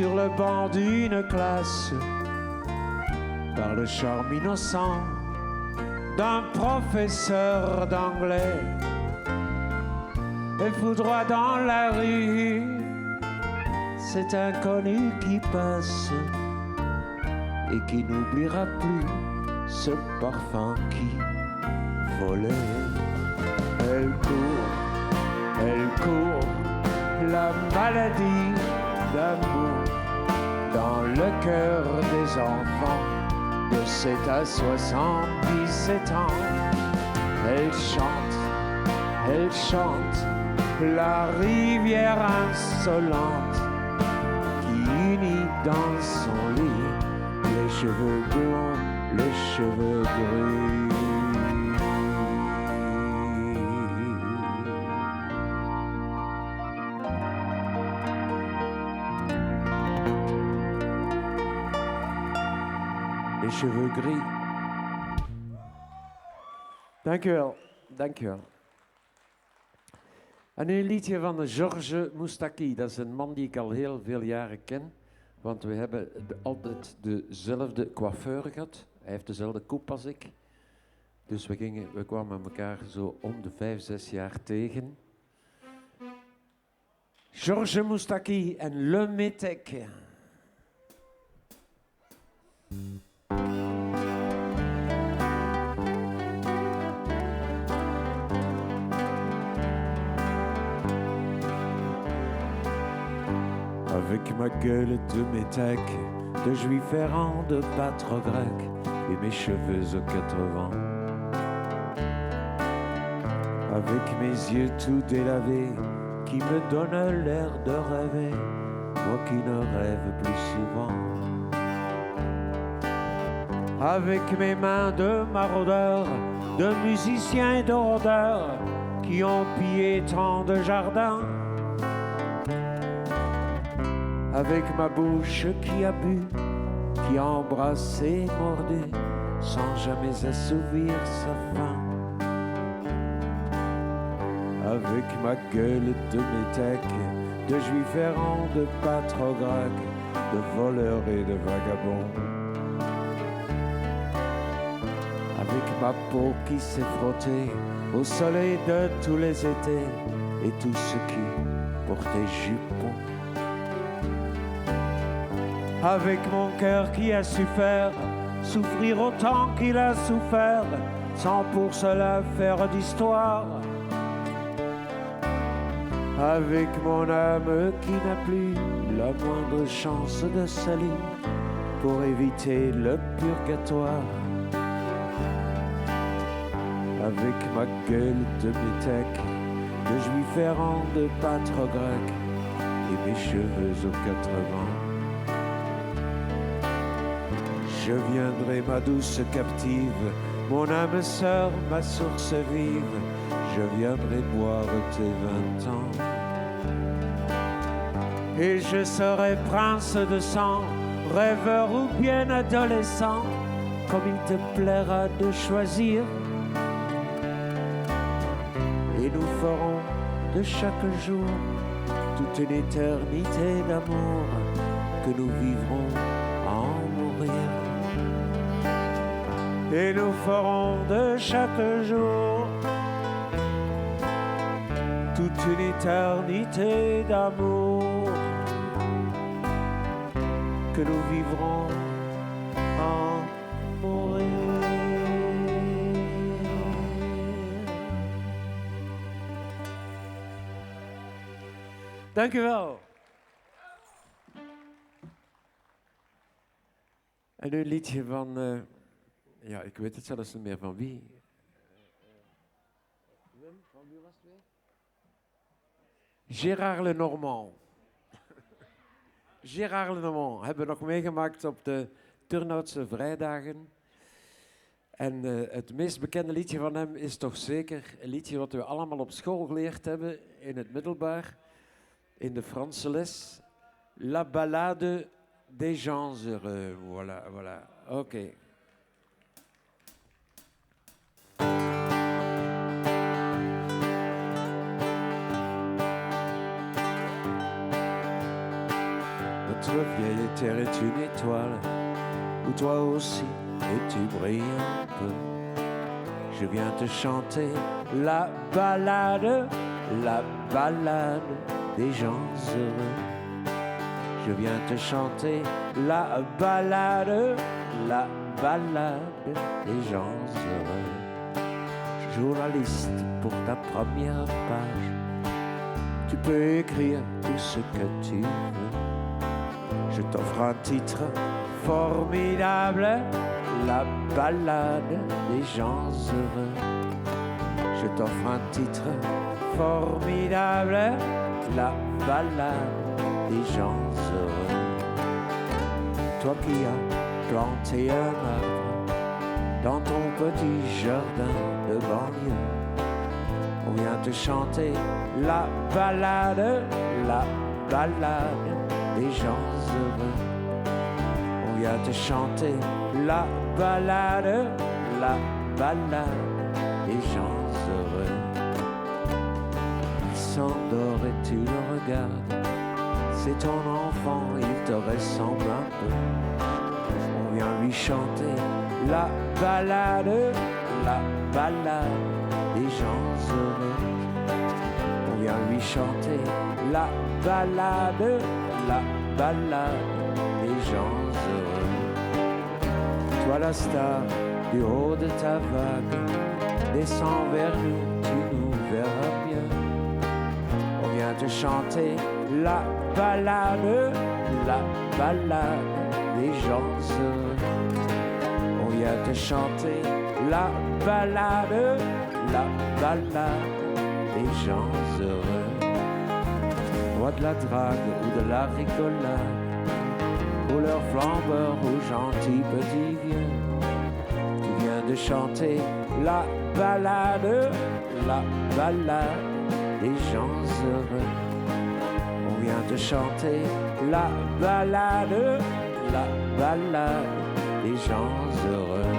sur le banc d'une classe par le charme innocent d'un professeur d'anglais et foudroie dans la rue cet inconnu qui passe et qui n'oubliera plus ce parfum qui volait. Elle court, la maladie d'amour dans le cœur des enfants de 7 à 77 ans. Elle chante la rivière insolente qui unit dans son lit les cheveux blonds, les cheveux gris. Les cheveux gris. Dank u wel, dank u wel. En nu een liedje van Georges Moustaki. Dat is een man die ik al heel veel jaren ken. Want we hebben altijd dezelfde coiffeur gehad. Hij heeft dezelfde koep als ik. Dus we kwamen elkaar zo om de 5, 6 jaar tegen. Georges Moustaki en Le Métèque. Avec ma gueule de métèque, de juif errant, de pâtre grec, et mes cheveux aux 80. Avec mes yeux tout délavés, qui me donnent l'air de rêver, moi qui ne rêve plus souvent. Avec mes mains de maraudeurs, de musiciens et de rôdeurs, qui ont pillé tant de jardins. Avec ma bouche qui a bu, qui a embrassé, mordu, sans jamais assouvir sa faim. Avec ma gueule de métèque, de juif errant, de pâtre grec, de voleur et de vagabond. Avec ma peau qui s'est frottée au soleil de tous les étés, et tous ceux qui portaient jupons. Avec mon cœur qui a su faire souffrir autant qu'il a souffert, sans pour cela faire d'histoire. Avec mon âme qui n'a plus la moindre chance de salut pour éviter le purgatoire. Avec ma gueule de métèque, de juif errant, de pâtre grec, et mes cheveux aux 80. Je viendrai, ma douce captive, mon âme sœur, ma source vive, je viendrai boire tes 20 ans. Et je serai prince de sang, rêveur ou bien adolescent, comme il te plaira de choisir. Et nous ferons de chaque jour toute une éternité d'amour que nous vivrons à en mourir. Et nous ferons de chaque jour toute une éternité d'amour que nous vivrons à mourir. Dank u wel. En een liedje van, ja, ik weet het zelfs niet meer van wie. Wim, van wie was het weer? Gérard Lenormand. Gérard Lenormand hebben we nog meegemaakt op de Turnhoutse vrijdagen. En het meest bekende liedje van hem is toch zeker een liedje wat we allemaal op school geleerd hebben in het middelbaar, in de Franse les. La Ballade des gens heureux. Voilà, voilà. Oké. notre vieille terre est une étoile où toi aussi et tu brilles un peu. Je viens te chanter la balade des gens heureux. Je viens te chanter la balade des gens heureux. Journaliste pour ta première page, tu peux écrire tout ce que tu veux. Je t'offre un titre formidable, la balade des gens heureux. Je t'offre un titre formidable, la balade des gens heureux. Toi qui as planté un arbre dans ton petit jardin de banlieue, on vient te chanter la balade des gens heureux. On vient te chanter la balade des gens heureux. Il s'endort et tu le regardes, c'est ton enfant, il te ressemble un peu. On vient lui chanter la balade des gens heureux. On vient lui chanter la balade des gens heureux. Toi la star du haut de ta vague, descends vers nous, tu nous verras bien. On vient te chanter la balade des gens heureux. On vient te chanter la balade des gens heureux. Roi de la drague ou de la rigolade, couleur flambeur ou gentil petit vieux, tu viens de chanter la balade des gens heureux. On vient te chanter la balade des gens heureux.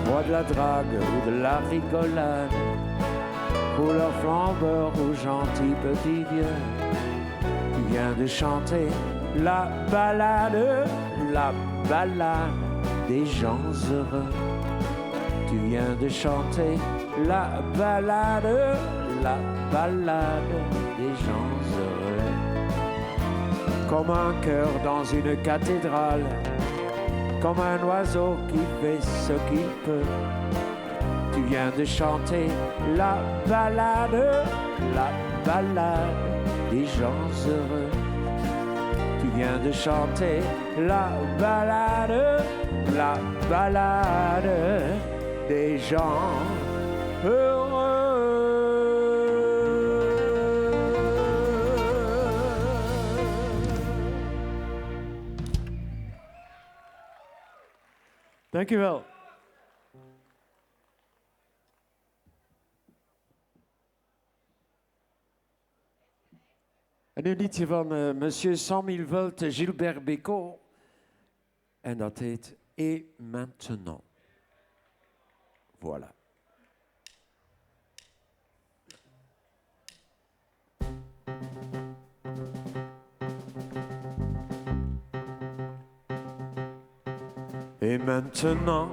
Roi de la drague ou de la rigolade, couleur flambeur ou gentil petit vieux, tu viens de chanter la balade des gens heureux. Tu viens de chanter la balade des gens heureux. Comme un cœur dans une cathédrale, comme un oiseau qui fait ce qu'il peut, tu viens de chanter la balade des gens heureux. Tu viens de chanter la balade des gens heureux. Dank u wel. En een liedje van Monsieur 100 000 volt, Gilbert Bécaud. En dat heet Et maintenant. Voilà. Et maintenant,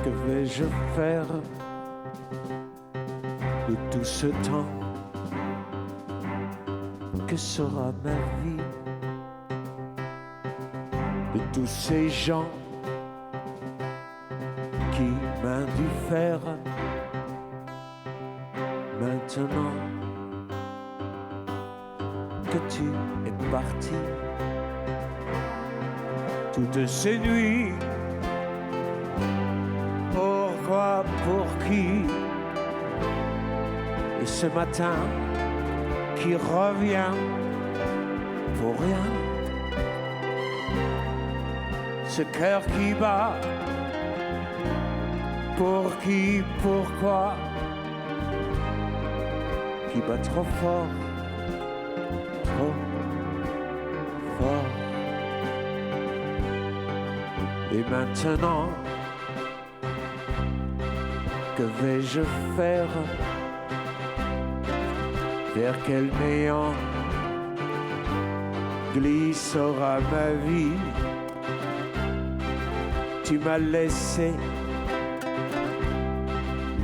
que vais-je faire de tout ce temps? Que sera ma vie de tous ces gens qui m'indiffèrent? Maintenant que tu es parti, toutes ces nuits, pourquoi, pour qui? Et ce matin qui revient pour rien, ce cœur qui bat, pour qui, pourquoi, qui bat trop fort, trop fort. Et maintenant, que vais-je faire? Vers quel néant glissera ma vie. Tu m'as laissé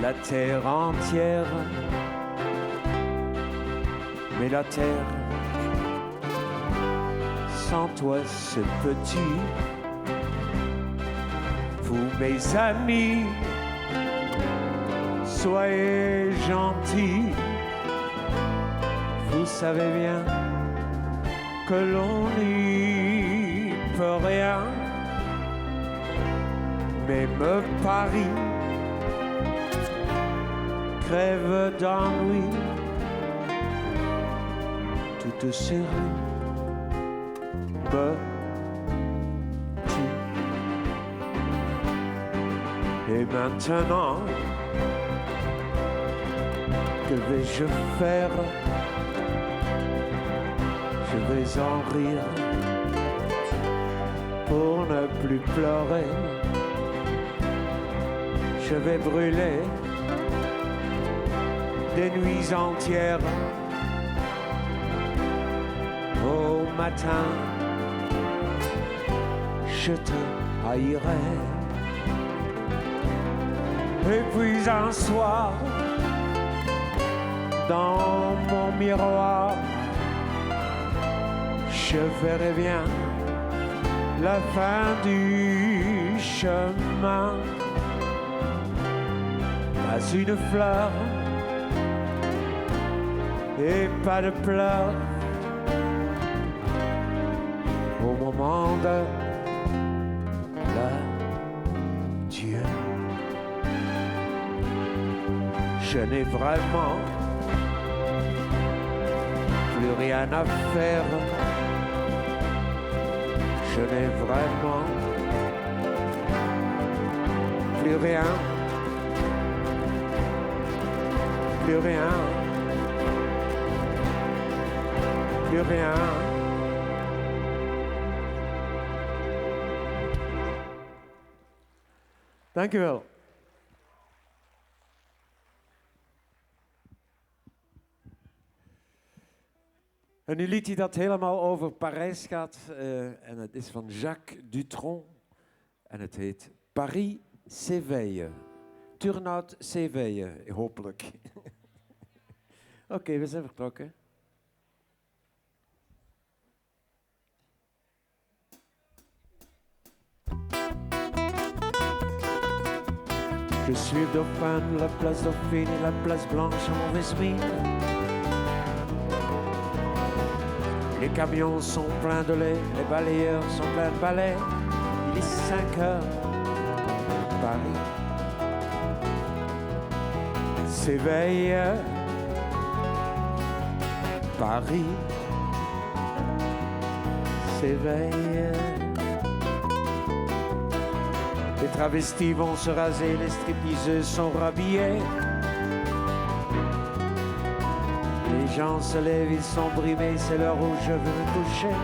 la terre entière, mais la terre sans toi c'est petit. Vous mes amis, soyez gentils. Vous savez bien que l'on n'y peut rien. Même Paris crève d'ennui. Toutes ces rues me tuent. Et maintenant, que vais-je faire? Je vais en rire pour ne plus pleurer. Je vais brûler des nuits entières. Au matin, je te haïrai. Et puis un soir, dans mon miroir, je verrai bien la fin du chemin. Pas une fleur et pas de pleurs au moment de l'adieu. Je n'ai vraiment plus rien à faire. Je n'ai vraiment plus rien. Plus rien. Plus rien. Dank u wel. Een liedje dat helemaal over Parijs gaat. En het is van Jacques Dutronc. En het heet Paris s'éveille. Turnhout s'éveille, hopelijk. Oké, we zijn vertrokken. Je suis dauphin, la place Dauphine et la place Blanche en mauvaise mine. Les camions sont pleins de lait, les balayeurs sont pleins de balais. Il est 5 heures, Paris s'éveille. Paris s'éveille. Les travestis vont se raser, les stripteaseuses sont rhabillées. Les gens se lèvent, ils sont brimés, c'est l'heure où je veux me coucher.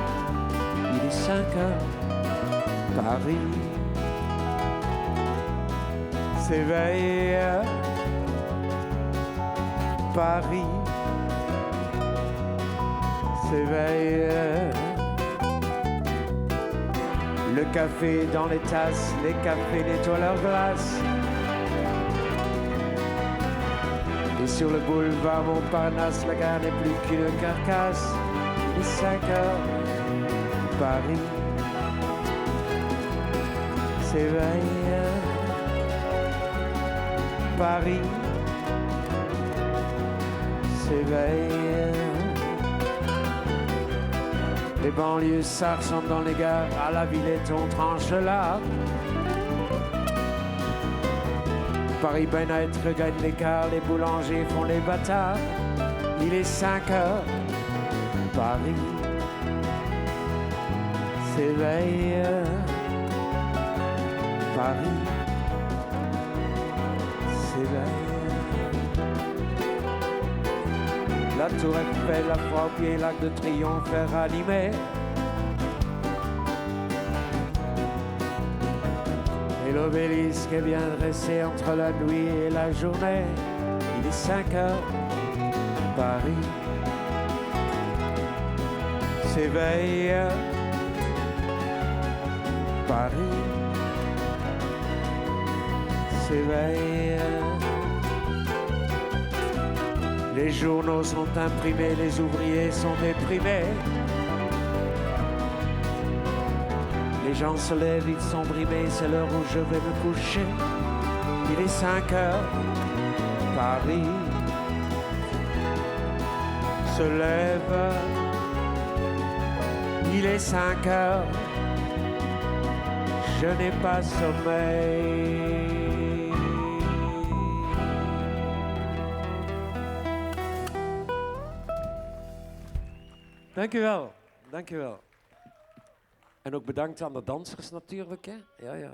Il est 5 heures, Paris s'éveille. Paris s'éveille. Le café dans les tasses, les cafés nettoient leur glace. Et sur le boulevard Montparnasse, la gare n'est plus qu'une carcasse. Il est 5 heures, Paris s'éveille. Paris s'éveille. Les banlieues s'arsentent dans les gares, à la Villette on tranche là. Paris-Benêtre gagne l'écart, les boulangers font les bâtards. Il est 5 heures, Paris s'éveille. Paris s'éveille. La tour Eiffel, la fois au pied, l'Arc de Triomphe est ranimé. Et l'obélisque est bien dressé entre la nuit et la journée. Il est 5 heures, Paris s'éveille. Paris s'éveille. Les journaux sont imprimés, les ouvriers sont déprimés. Les gens se lèvent, ils sont brimés, c'est l'heure où je vais me coucher. Il est 5 heures, Paris se lève. Il est 5 heures, je n'ai pas sommeil. Dank u wel, dank u wel. En ook bedankt aan de dansers natuurlijk, hè. Ja, ja.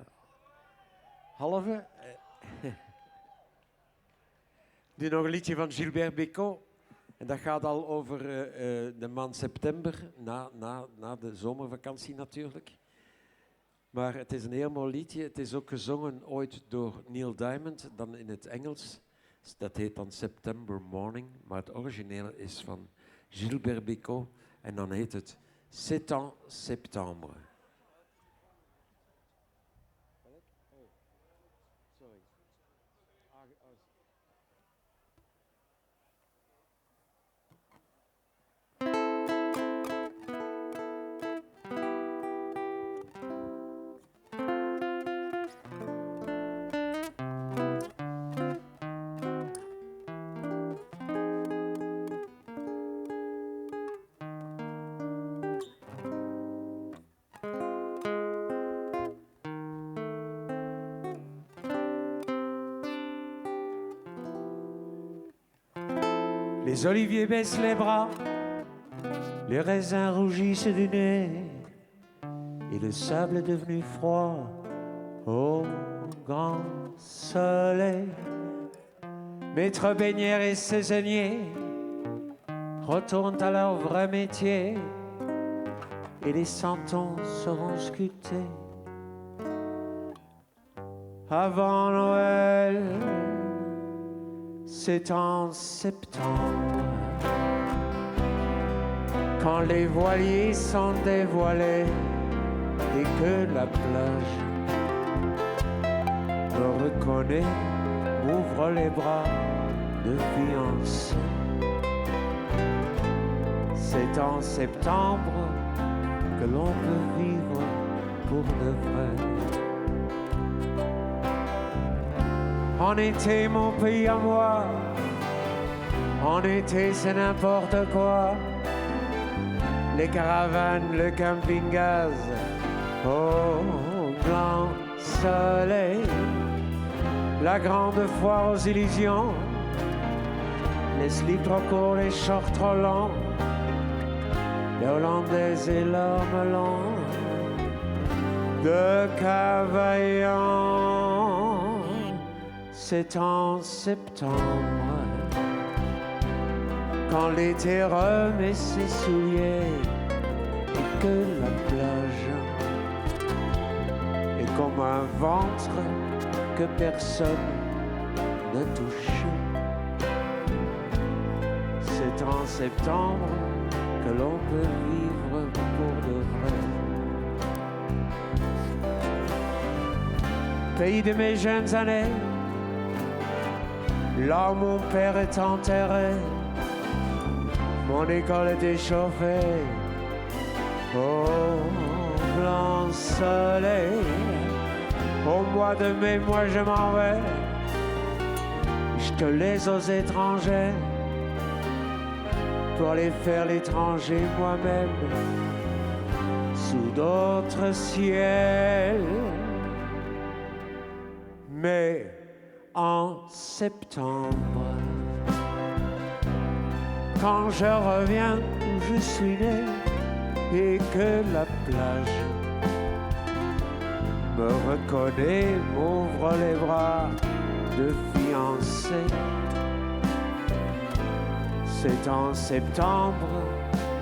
Halve. Nu nog een liedje van Gilbert Bécaud. En dat gaat al over de maand september, na de zomervakantie natuurlijk. Maar het is een heel mooi liedje. Het is ook gezongen ooit door Neil Diamond, dan in het Engels. Dat heet dan September Morning, maar het originele is van Gilbert Bécaud. En dan heet het C'est en septembre. Les oliviers baissent les bras, les raisins rougissent du nez, et le sable est devenu froid au grand soleil. Maître baignère et saisonniers retournent à leur vrai métier, et les santons seront sculptés avant Noël. C'est en septembre, quand les voiliers sont dévoilés et que la plage me reconnaît, m'ouvre les bras de fiancé. C'est en septembre que l'on peut vivre pour de vrai. En été, mon pays à moi, en été, c'est n'importe quoi. Les caravanes, le camping-gaz, au blanc soleil. La grande foire aux illusions, les slips trop courts, les shorts trop longs, les hollandaises et leurs melons de Cavaillon. C'est en septembre, quand l'été remet ses souliers et que la plage est comme un ventre que personne ne touche. C'est en septembre que l'on peut vivre pour de vrai. Pays de mes jeunes années, là où mon père est enterré, mon école est échauffée au blanc soleil. Au mois de mai, moi je m'en vais, je te laisse aux étrangers pour aller faire l'étranger moi-même sous d'autres ciels. Mais en septembre, quand je reviens où je suis né et que la plage me reconnaît, m'ouvre les bras de fiancé. C'est en septembre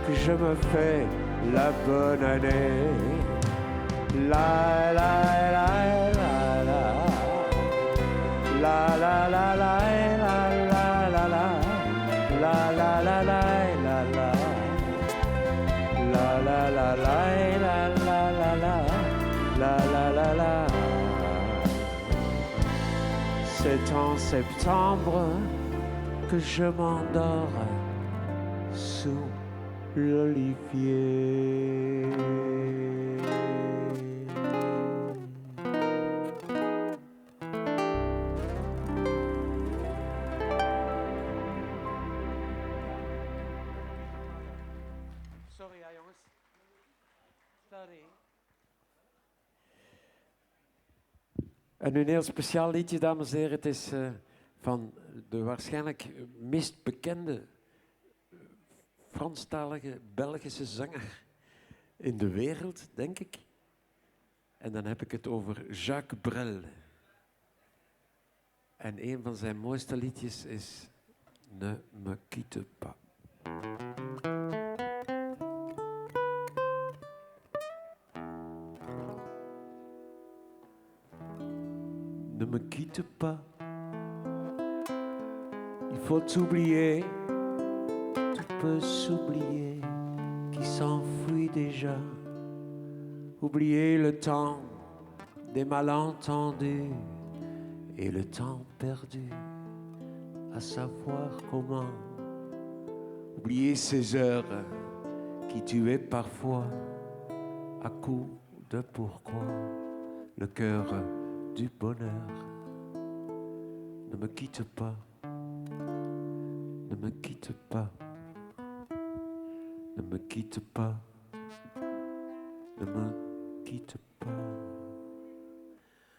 que je me fais la bonne année. La la la la la la la la la la la la la la la la la la la C'est en septembre que je m'endors sous l'olivier. Sorry, jongens. Sorry. En een heel speciaal liedje, dames en heren. Het is van de waarschijnlijk meest bekende Franstalige Belgische zanger in de wereld, denk ik. En dan heb ik het over Jacques Brel. En een van zijn mooiste liedjes is Ne me quitte pas. Ne me quitte pas, il faut oublier, tout peut s'oublier, qui s'enfuit déjà. Oublier le temps des malentendus et le temps perdu, à savoir comment. Oublier ces heures qui tuaient parfois à coups de pourquoi le cœur du bonheur. Ne me quitte pas, ne me quitte pas, ne me quitte pas, ne me quitte pas.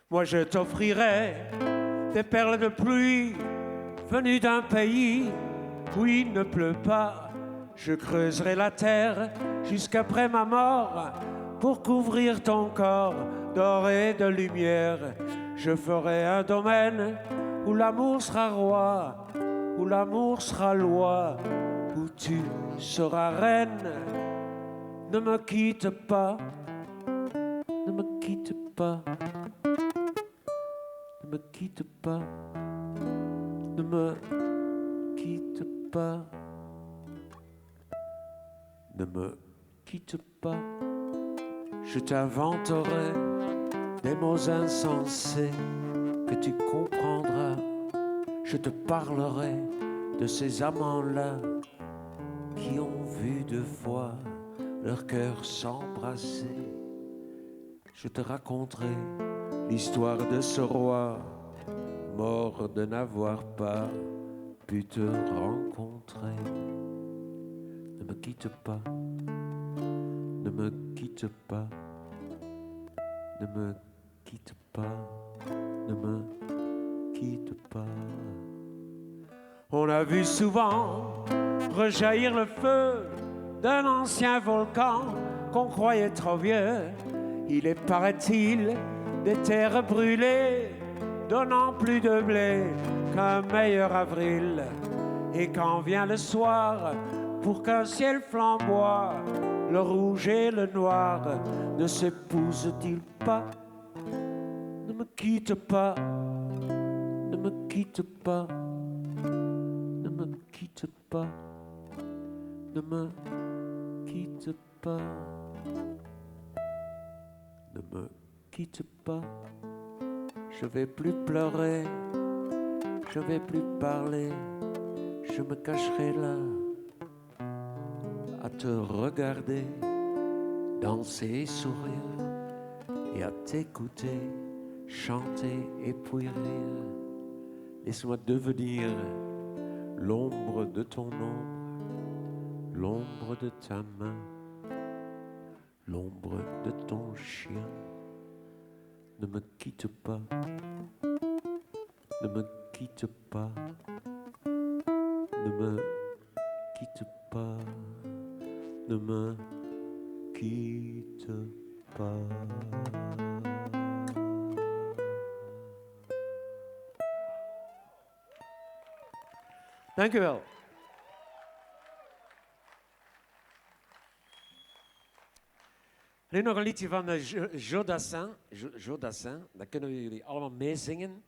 Moi je t'offrirai des perles de pluie venues d'un pays où il ne pleut pas. Je creuserai la terre jusqu'après ma mort pour couvrir ton corps d'or et de lumière. Je ferai un domaine où l'amour sera roi, où l'amour sera loi, où tu seras reine. Ne me quitte pas, ne me quitte pas, ne me quitte pas, ne me quitte pas, ne me quitte pas. Je t'inventerai des mots insensés que tu comprendras. Je te parlerai de ces amants-là qui ont vu deux fois leur cœur s'embrasser. Je te raconterai l'histoire de ce roi mort de n'avoir pas pu te rencontrer. Ne me quitte pas, ne me quitte pas, ne me quitte pas, ne me quitte pas. On a vu souvent rejaillir le feu d'un ancien volcan qu'on croyait trop vieux. Il est, paraît-il, des terres brûlées, donnant plus de blé qu'un meilleur avril. Et quand vient le soir, pour qu'un ciel flamboie, le rouge et le noir ne s'épousent-ils pas? Ne me quitte pas, ne me quitte pas, ne me quitte pas, ne me quitte pas, ne me quitte pas. Je vais plus pleurer, je vais plus parler, je me cacherai là à te regarder, danser et sourire, et à t'écouter, chanter et puis rire. Laisse-moi devenir l'ombre de ton ombre, l'ombre de ta main, l'ombre de ton chien. Ne me quitte pas, ne me quitte pas, ne me quitte pas, ne me quitte pas. Dank u wel. Nu nog een liedje van Jodassin. Jodassin, dat kunnen jullie allemaal meezingen.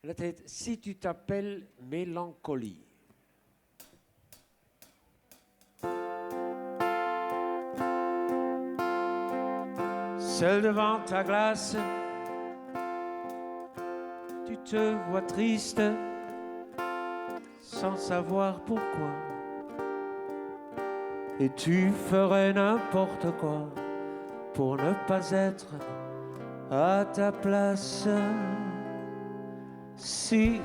En dat heet Si tu t'appelles Mélancolie. Seul devant ta glace, tu te vois triste sans savoir pourquoi. Et tu ferais n'importe quoi pour ne pas être à ta place. Si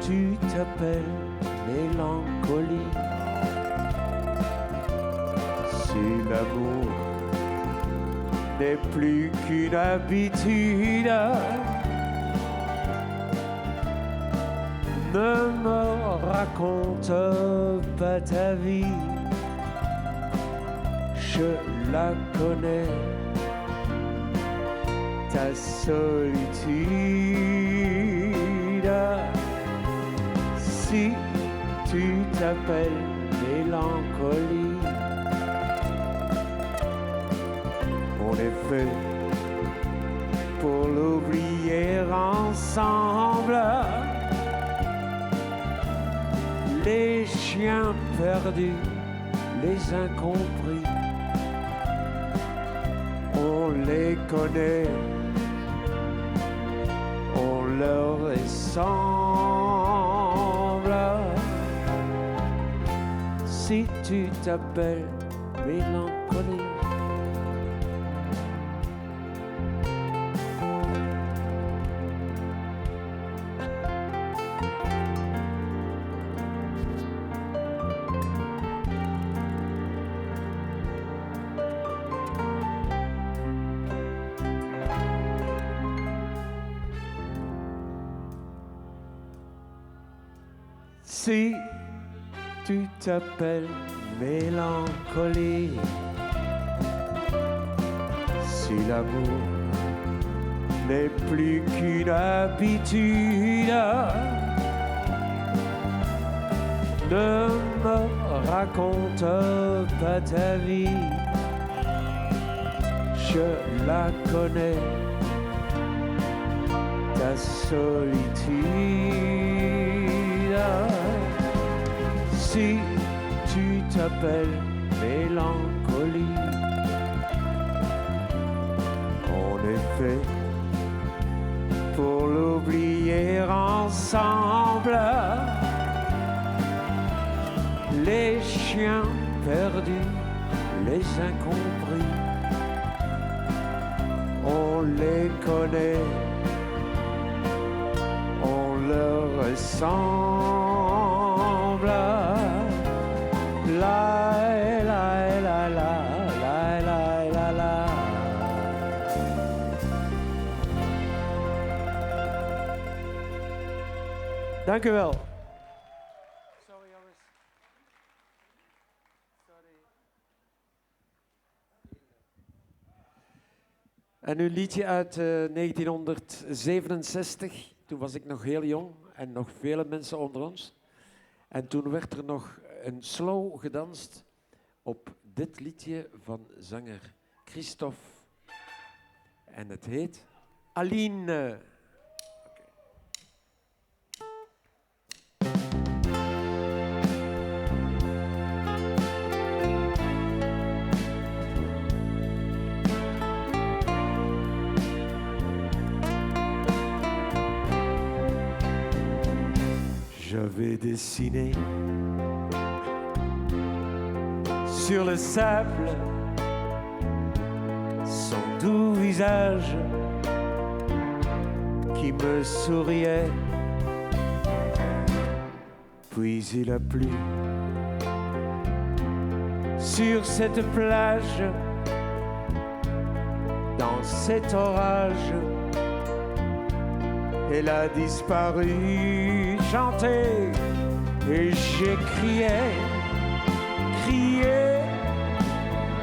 tu t'appelles mélancolie, si l'amour n'est plus qu'une habitude, ne me raconte pas ta vie, je la connais, ta solitude. Si tu t'appelles mélancolie, on est fait pour l'oublier ensemble. Les chiens perdus, les incompris, on les connaît, on leur ressemble. Si tu t'appelles mélancolie, si tu t'appelles mélancolie, si l'amour n'est plus qu'une habitude, ne me raconte pas ta vie, je la connais, ta solitude. Si tu t'appelles mélancolie, on est fait pour l'oublier ensemble. Les chiens perdus, les incompris, on les connaît, on leur ressemble. La la la la la la la la. Dank u wel. Sorry jongens. Sorry. En een liedje uit 1967. Toen was ik nog heel jong en nog vele mensen onder ons. En toen werd er nog een slow gedanst op dit liedje van zanger Christophe. En het heet Aline. J'avais dessiné sur le sable son doux visage qui me souriait. Puis il a plu sur cette plage, dans cet orage. Elle a disparu, chanté, et j'ai crié,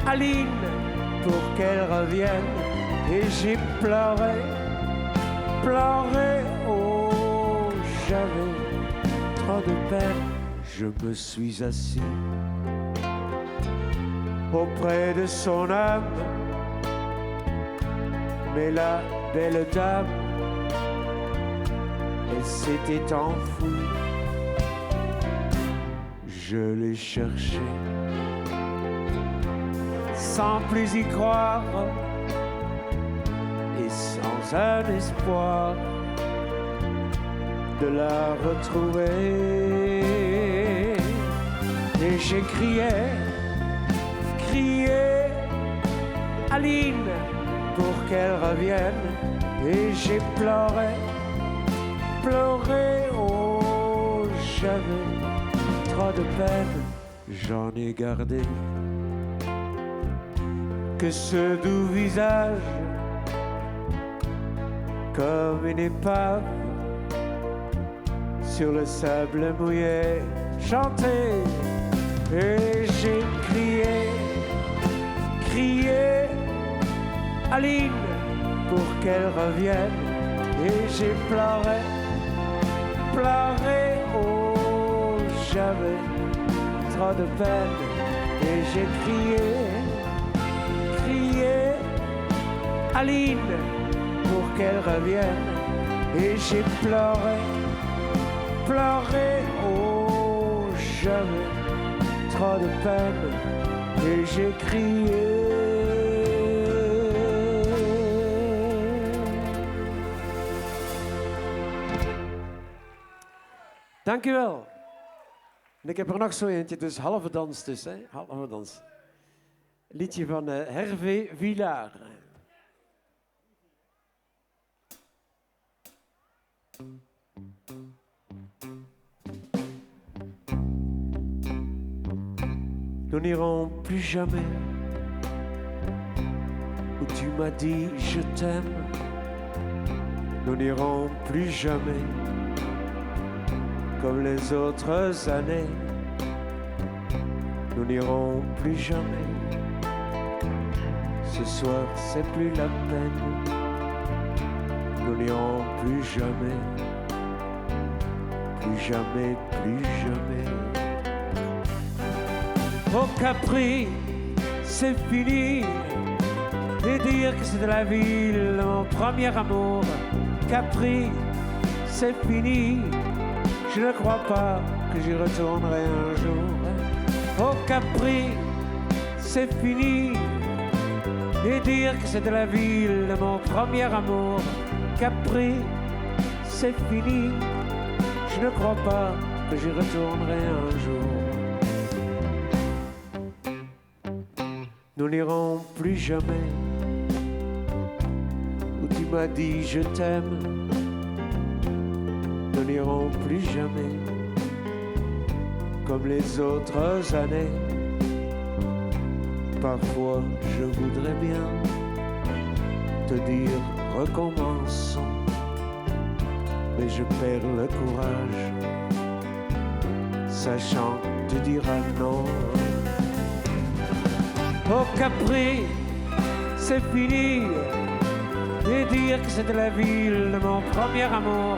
Aline, pour qu'elle revienne. Et j'ai pleuré, oh, j'avais trop de peine. Je me suis assis auprès de son âme, mais la belle dame, elle s'était enfouie. Je l'ai cherchée sans plus y croire et sans un espoir. de la retrouver. Et j'ai crié, Aline, pour qu'elle revienne. Et j'ai pleuré, oh, j'avais trop de peine. J'en ai gardé que ce doux visage, comme une épave sur le sable mouillé. Chanté et j'ai crié, Aline, pour qu'elle revienne. Et j'ai pleuré, oh, j'avais trop de peine. Et j'ai crié, Aline, pour qu'elle revienne. Et j'ai pleuré, oh, j'avais trop de peine. Et j'ai crié. Dank u wel. En ik heb er nog zo eentje, dus halve dans dus, hè? Halve dans. Liedje van Hervé Villard. Nous n'irons plus jamais où tu m'as dit je t'aime. Nous n'irons plus jamais comme les autres années. Nous n'irons plus jamais. Ce soir c'est plus la peine. Nous n'irons plus jamais. Plus jamais, plus jamais. Au Capri, c'est fini. Et dire que c'est de la ville, mon premier amour. Capri, c'est fini. Je ne crois pas que j'y retournerai un jour. Au Capri, c'est fini. Et dire que c'est de la ville, mon premier amour. Capri, c'est fini. Je ne crois pas que j'y retournerai un jour. Nous n'irons plus jamais où tu m'as dit je t'aime. Nous n'irons plus jamais comme les autres années. Parfois je voudrais bien te dire recommençons, mais je perds le courage, sachant que tu diras non. Au Capri, c'est fini. Et dire que c'est de la ville de mon premier amour.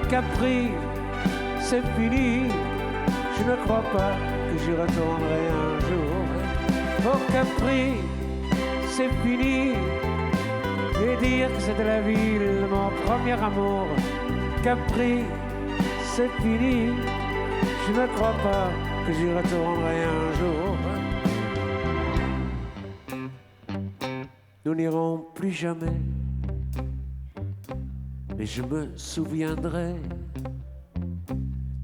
Capri, c'est fini. Je ne crois pas que j'y retournerai un jour. Au Capri, c'est fini. Et dire que c'est de la ville de mon premier amour. Capri, c'est fini. Je ne crois pas que j'y retournerai un jour. Nous n'irons plus jamais, mais je me souviendrai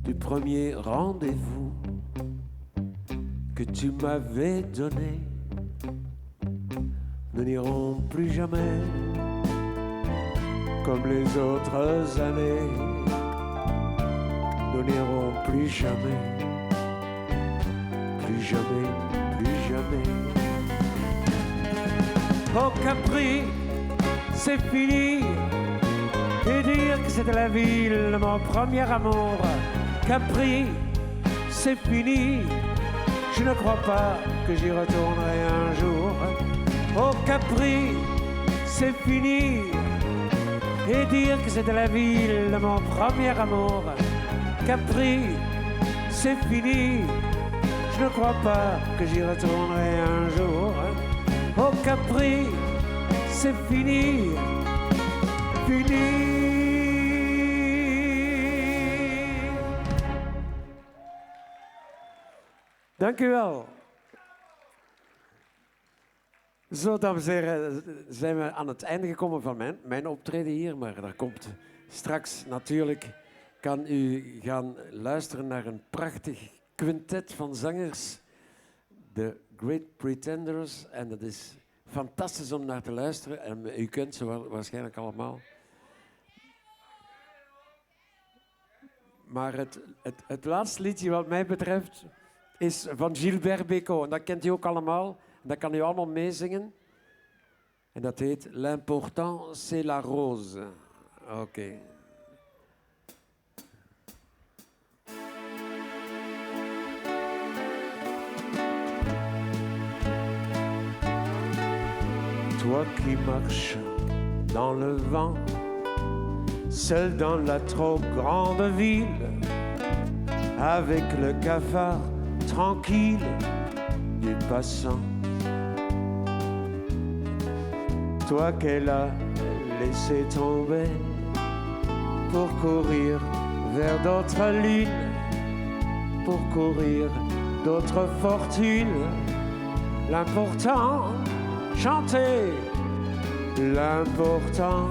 du premier rendez-vous que tu m'avais donné. Nous n'irons plus jamais comme les autres années. Nous n'irons plus jamais, plus jamais, plus jamais. Au Capri, c'est fini. Et dire que c'est de la ville de mon premier amour. Capri, c'est fini. Je ne crois pas que j'y retournerai un jour. Au Capri, c'est fini. Et dire que c'est de la ville de mon premier amour. Capri, c'est fini. Je ne crois pas que j'y retournerai un jour. Au Capri, c'est fini, fini. Dank u wel. Zo, dames en heren, zijn we aan het einde gekomen van mijn optreden hier. Maar daar komt straks natuurlijk kan u gaan luisteren naar een prachtig quintet van zangers, de Great Pretenders. En dat is fantastisch om naar te luisteren. En u kent ze waarschijnlijk allemaal. Maar het laatste liedje wat mij betreft is van Gilbert Bécaud. En dat kent u ook allemaal. En dat kan u allemaal meezingen. En dat heet L'important c'est la rose. Oké. Toi qui marches dans le vent, seul dans la trop grande ville, avec le cafard tranquille du passant. Toi qu'elle a laissé tomber pour courir vers d'autres lunes, pour courir d'autres fortunes. L'important, chanter, l'important,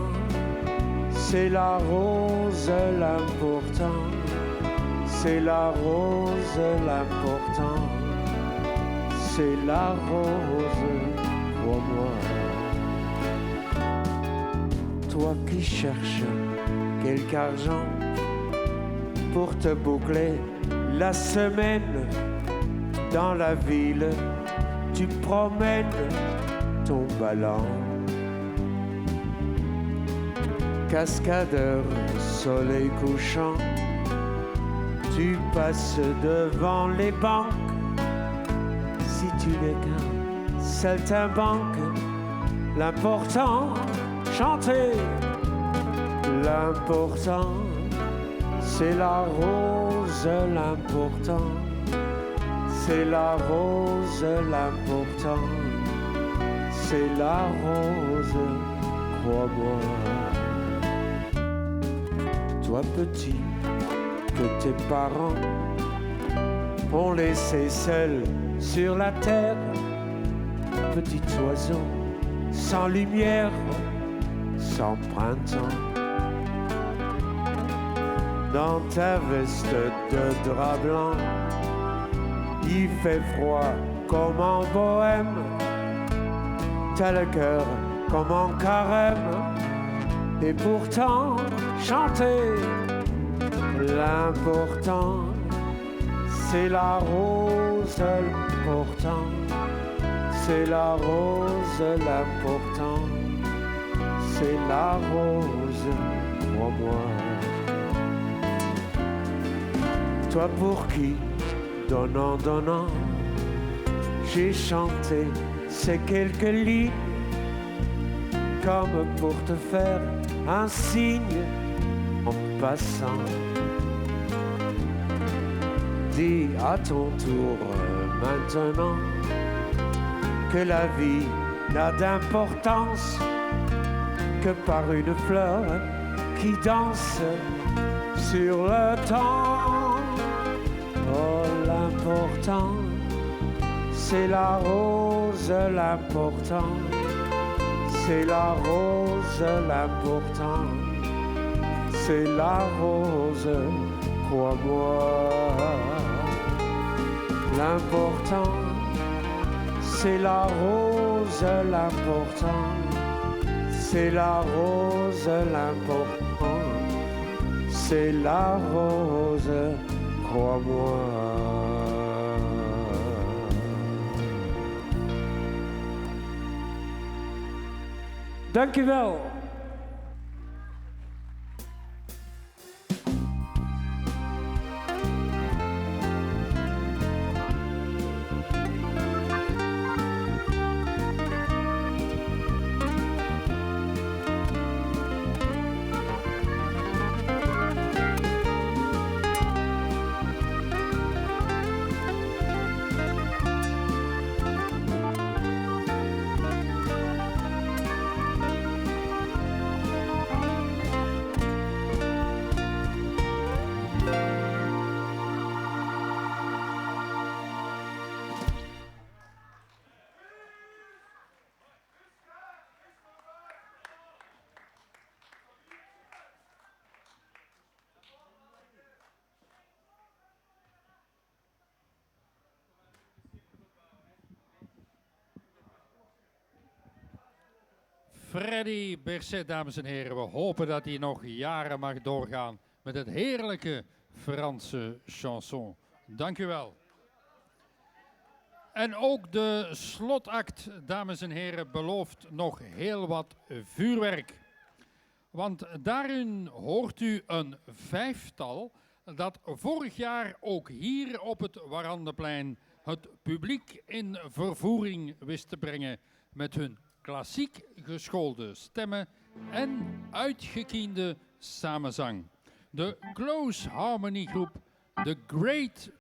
c'est la rose, l'important, c'est la rose, l'important, c'est la rose, crois-moi. Toi qui cherches quelque argent pour te boucler la semaine dans la ville, tu promènes ton ballon. Cascadeur, soleil couchant, tu passes devant les banques. Si tu n'es qu'un saltimbanque, l'important, chanter, l'important, c'est la rose, l'important, c'est la rose, l'important, c'est la rose, crois-moi. Toi petit, que tes parents ont laissé seul sur la terre, petit oiseau sans lumière, sans printemps. Dans ta veste de drap blanc, il fait froid comme en bohème. T'as le cœur comme en carême. Et pourtant, chanter, l'important, c'est la rose, l'important, c'est la rose, l'important, c'est la rose, crois-moi. Toi pour qui, donnant, donnant, j'ai chanté ces quelques lignes, comme pour te faire un signe en passant. Dis à ton tour maintenant que la vie n'a d'importance que par une fleur qui danse sur le temps. Oh, l'important, c'est la rose, l'important, c'est la rose, l'important, c'est la rose, crois-moi. L'important, c'est la rose, l'important, c'est la rose, l'important, c'est la rose, crois-moi. Dank u wel. Freddy Berset, dames en heren. We hopen dat hij nog jaren mag doorgaan met het heerlijke Franse chanson. Dank u wel. En ook de slotact, dames en heren, belooft nog heel wat vuurwerk. Want daarin hoort u een vijftal dat vorig jaar ook hier op het Warandeplein het publiek in vervoering wist te brengen met hun klassiek geschoolde stemmen en uitgekiende samenzang. De Close Harmony Groep, The Great